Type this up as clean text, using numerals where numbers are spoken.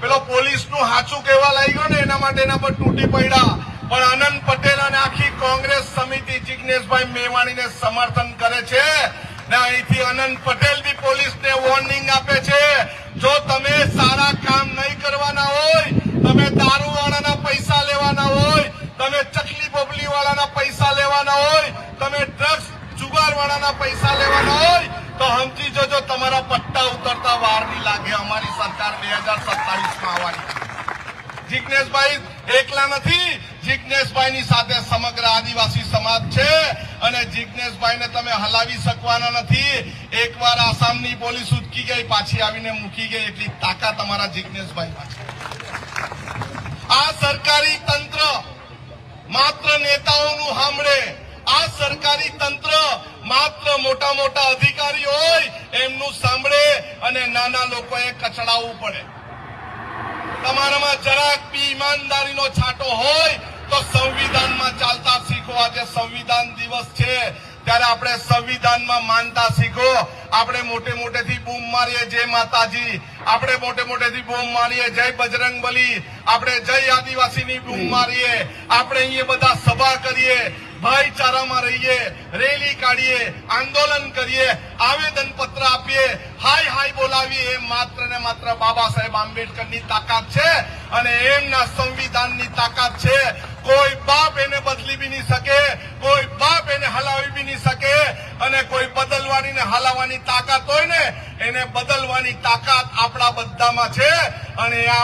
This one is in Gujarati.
પેલો પોલીસનું હાચું કહેવા લાગ્યો ને એના માટે એના પર તૂટી પડ્યા, પણ અનંત પટેલ અને આખી કોંગ્રેસ સમિતિ જિગ્નેશભાઈ મેવાણીને સમર્થન કરે છે ને અહીંથી અનંત પટેલ બી પોલીસને વોર્નિંગ આપે છે, જો તમે સારા કામ નહીં કરવાના હોય, તમે દારૂવાળાના પૈસા લેવાના હોય, તમે ચકલી બોબલી વાળાના પૈસા લેવાના હોય, તમે ડ્રગ્સ જુગારવાળાના પૈસા લેવાના હોય તો સમજી જજો તમારા પટ્ટા ઉતરતા વાર નહીં લાગે. અમારી સરકાર 2027માં આવવાની. જિગ્નેશભાઈ એકલા નથી, જિગ્નેશભાઈની સાથે સમગ્ર આદિવાસી સમાજ છે અને જિગ્નેશભાઈને તમે હલાવી શકવાના નથી. એકવાર આસામની પોલીસ ઉચકી ગઈ, પાછી આવીને મૂકી ગઈ, એટલી તાકાત અમારા જિગ્નેશભાઈમાં છે. આ સરકારી તંત્ર માત્ર નેતાઓનું સાંભળે, આ સરકારી તંત્ર માત્ર મોટા મોટા અધિકારી હોય એમનું સાંભળે અને નાના લોકોએ કચડાવવું પડે. તમારામાં જરાક બી ઈમાનદારીનો છાંટો હોય તો સંવિધાનમાં ચાલતા શીખો. આજે સંવિધાન દિવસ છે ત્યારે આપણે સંવિધાનમાં માનતા શીખો. આપણે મોટે મોટેથી બૂમ મારીએ જય માતાજી, આપણે મોટે મોટેથી બૂમ મારીએ જય બજરંગબલી, આપણે જય આદિવાસીની બૂમ મારીએ, આપણે અહીંયા બધા સભા કરીએ, ભાઈચારામાં રહીએ, રેલી કાઢીએ, આંદોલન કરીએ, આવેદન પત્ર આપીએ, હાય હાય બોલાવીએ. એ માત્ર ને માત્ર બાબા સાહેબ આંબેડકરની તાકાત છે અને એમના સંવિધાનની તાકાત છે. કોઈ બાપ એને બદલી બી નહીં શકે, કોઈ બાપ એને હલાવી બી નહીં શકે અને કોઈ બદલવાની ને હલાવવાની તાકાત હોય ને એને બદલવાની તાકાત આપણા બધામાં છે અને આ